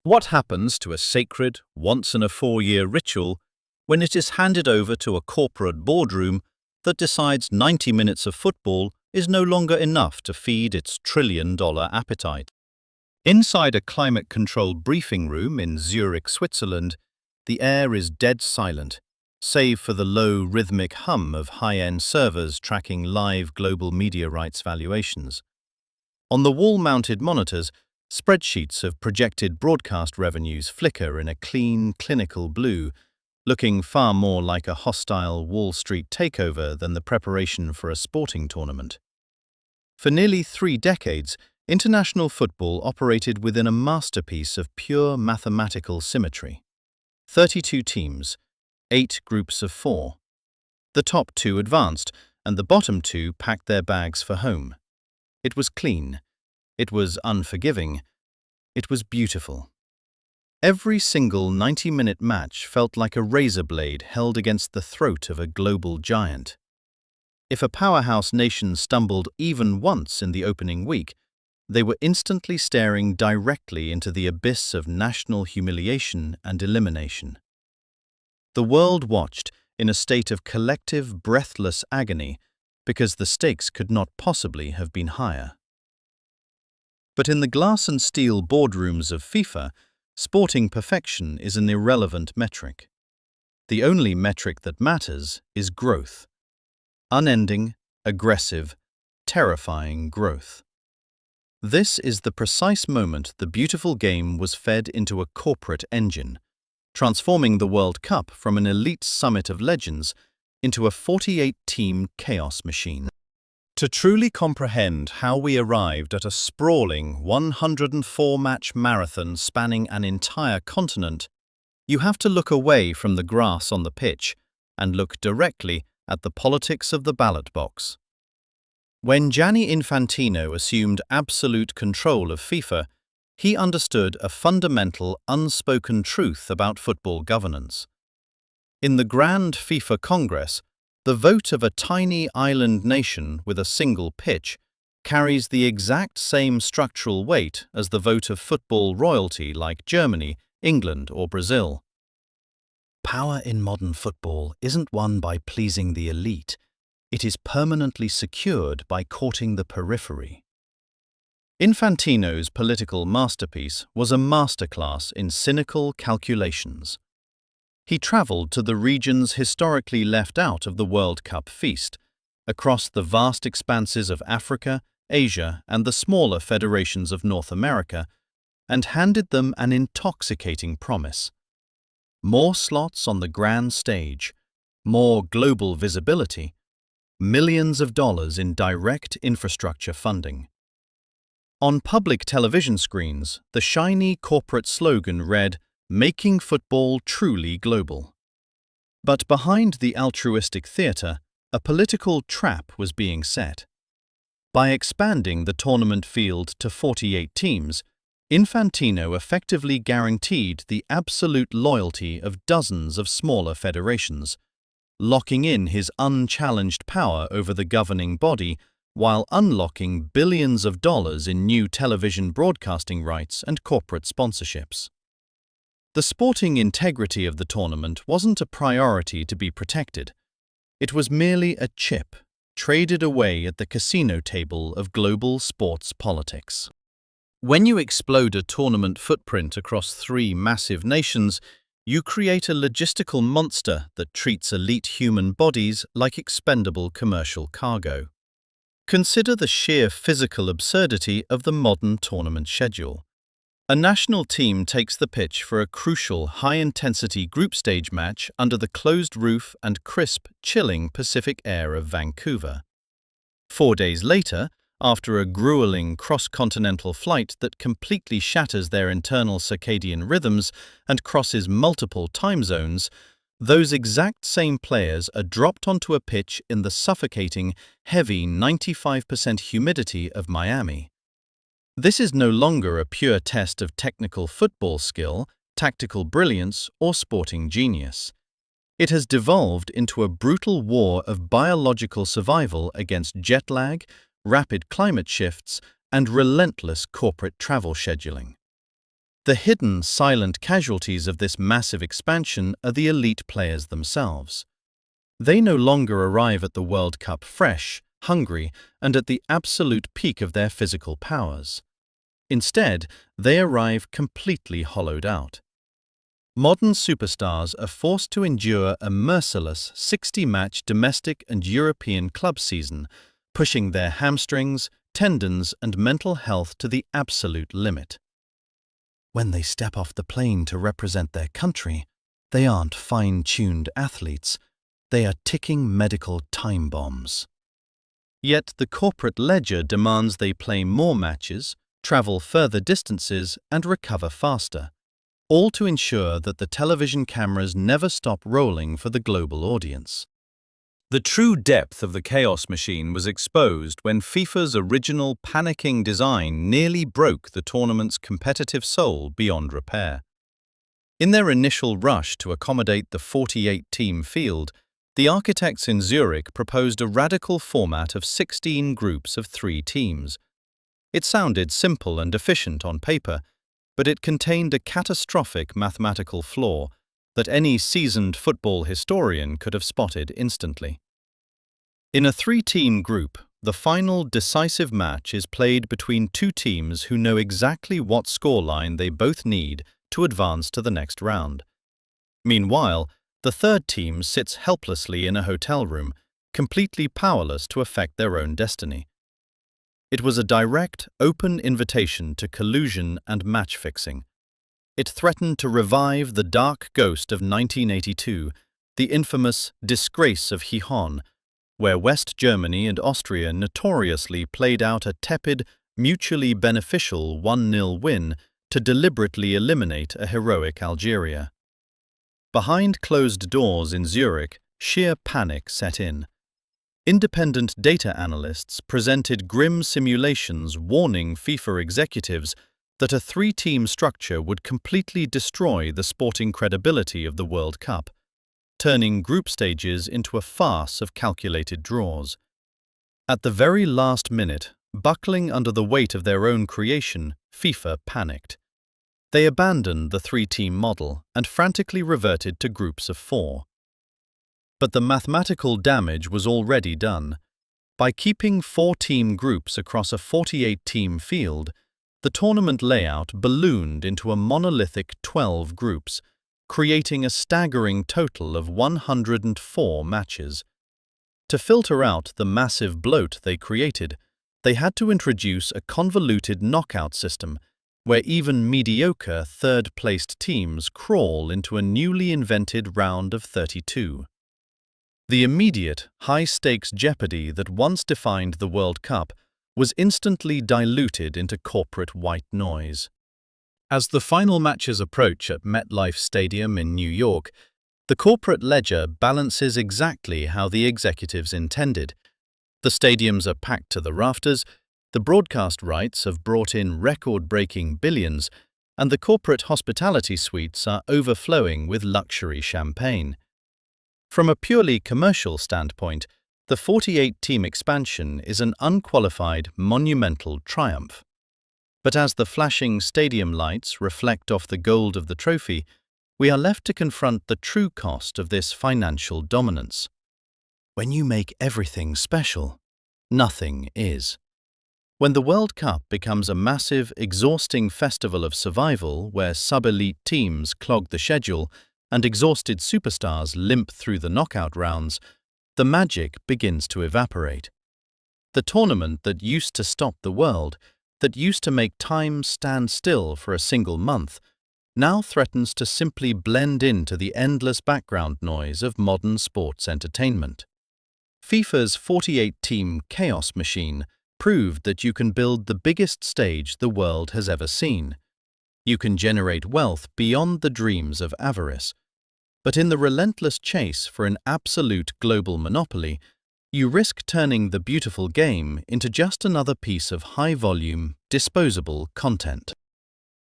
What happens to a sacred, once-in-a-4-year ritual when it is handed over to a corporate boardroom that decides 90 minutes of football is no longer enough to feed its trillion-dollar appetite? Inside a climate-controlled briefing room in Zurich, Switzerland, the air is dead silent, save for the low rhythmic hum of high-end servers tracking live global media rights valuations. On the wall-mounted monitors, spreadsheets of projected broadcast revenues flicker in a clean, clinical blue, looking far more like a hostile Wall Street takeover than the preparation for a sporting tournament. For nearly 3 decades, international football operated within a masterpiece of pure mathematical symmetry. 32 teams, 8 groups of 4. The top 2 advanced, and the bottom 2 packed their bags for home. It was clean. It was unforgiving. It was beautiful. Every single 90-minute match felt like a razor blade held against the throat of a global giant. If a powerhouse nation stumbled even once in the opening week, they were instantly staring directly into the abyss of national humiliation and elimination. The world watched in a state of collective, breathless agony because the stakes could not possibly have been higher. But in the glass and steel boardrooms of FIFA, sporting perfection is an irrelevant metric. The only metric that matters is growth. Unending, aggressive, terrifying growth. This is the precise moment the beautiful game was fed into a corporate engine, transforming the World Cup from an elite summit of legends into a 48-team chaos machine. To truly comprehend how we arrived at a sprawling 104-match marathon spanning an entire continent, you have to look away from the grass on the pitch and look directly at the politics of the ballot box. When Gianni Infantino assumed absolute control of FIFA, he understood a fundamental, unspoken truth about football governance. In the Grand FIFA Congress, the vote of a tiny island nation with a single pitch carries the exact same structural weight as the vote of football royalty like Germany, England, or Brazil. Power in modern football isn't won by pleasing the elite. It is permanently secured by courting the periphery. Infantino's political masterpiece was a masterclass in cynical calculations. He travelled to the regions historically left out of the World Cup feast, across the vast expanses of Africa, Asia, and the smaller federations of North America, and handed them an intoxicating promise. More slots on the grand stage, more global visibility, millions of dollars in direct infrastructure funding. On public television screens, the shiny corporate slogan read, "Making football truly global." But behind the altruistic theatre, a political trap was being set. By expanding the tournament field to 48 teams, Infantino effectively guaranteed the absolute loyalty of dozens of smaller federations, locking in his unchallenged power over the governing body while unlocking billions of dollars in new television broadcasting rights and corporate sponsorships. The sporting integrity of the tournament wasn't a priority to be protected. It was merely a chip, traded away at the casino table of global sports politics. When you explode a tournament footprint across 3 massive nations, you create a logistical monster that treats elite human bodies like expendable commercial cargo. Consider the sheer physical absurdity of the modern tournament schedule. A national team takes the pitch for a crucial high-intensity group stage match under the closed roof and crisp, chilling Pacific air of Vancouver. 4 days later, after a grueling cross-continental flight that completely shatters their internal circadian rhythms and crosses multiple time zones, those exact same players are dropped onto a pitch in the suffocating, heavy 95% humidity of Miami. This is no longer a pure test of technical football skill, tactical brilliance, or sporting genius. It has devolved into a brutal war of biological survival against jet lag, rapid climate shifts, and relentless corporate travel scheduling. The hidden, silent casualties of this massive expansion are the elite players themselves. They no longer arrive at the World Cup fresh, hungry, and at the absolute peak of their physical powers. Instead, they arrive completely hollowed out. Modern superstars are forced to endure a merciless 60-match domestic and European club season, pushing their hamstrings, tendons, and mental health to the absolute limit. When they step off the plane to represent their country, they aren't fine-tuned athletes, they are ticking medical time bombs. Yet the corporate ledger demands they play more matches, travel further distances, and recover faster, all to ensure that the television cameras never stop rolling for the global audience. The true depth of the chaos machine was exposed when FIFA's original panicking design nearly broke the tournament's competitive soul beyond repair. In their initial rush to accommodate the 48-team field, the architects in Zurich proposed a radical format of 16 groups of 3 teams. It sounded simple and efficient on paper, but it contained a catastrophic mathematical flaw that any seasoned football historian could have spotted instantly. In a 3-team group, the final decisive match is played between 2 teams who know exactly what scoreline they both need to advance to the next round. Meanwhile, the 3rd team sits helplessly in a hotel room, completely powerless to affect their own destiny. It was a direct, open invitation to collusion and match-fixing. It threatened to revive the dark ghost of 1982, the infamous disgrace of Gijón, where West Germany and Austria notoriously played out a tepid, mutually beneficial 1-0 win to deliberately eliminate a heroic Algeria. Behind closed doors in Zurich, sheer panic set in. Independent data analysts presented grim simulations warning FIFA executives that a 3-team structure would completely destroy the sporting credibility of the World Cup, turning group stages into a farce of calculated draws. At the very last minute, buckling under the weight of their own creation, FIFA panicked. They abandoned the 3-team model and frantically reverted to groups of 4. But the mathematical damage was already done. By keeping 4-team groups across a 48-team field, the tournament layout ballooned into a monolithic 12 groups, creating a staggering total of 104 matches. To filter out the massive bloat they created, they had to introduce a convoluted knockout system where even mediocre third-placed teams crawl into a newly invented round of 32. The immediate, high-stakes jeopardy that once defined the World Cup was instantly diluted into corporate white noise. As the final matches approach at MetLife Stadium in New York, the corporate ledger balances exactly how the executives intended. The stadiums are packed to the rafters, the broadcast rights have brought in record-breaking billions, and the corporate hospitality suites are overflowing with luxury champagne. From a purely commercial standpoint, the 48-team expansion is an unqualified, monumental triumph. But as the flashing stadium lights reflect off the gold of the trophy, we are left to confront the true cost of this financial dominance. When you make everything special, nothing is. When the World Cup becomes a massive, exhausting festival of survival where sub-elite teams clog the schedule and exhausted superstars limp through the knockout rounds, the magic begins to evaporate. The tournament that used to stop the world, that used to make time stand still for a single month, now threatens to simply blend into the endless background noise of modern sports entertainment. FIFA's 48-team chaos machine proved that you can build the biggest stage the world has ever seen. You can generate wealth beyond the dreams of avarice. But in the relentless chase for an absolute global monopoly, you risk turning the beautiful game into just another piece of high-volume, disposable content.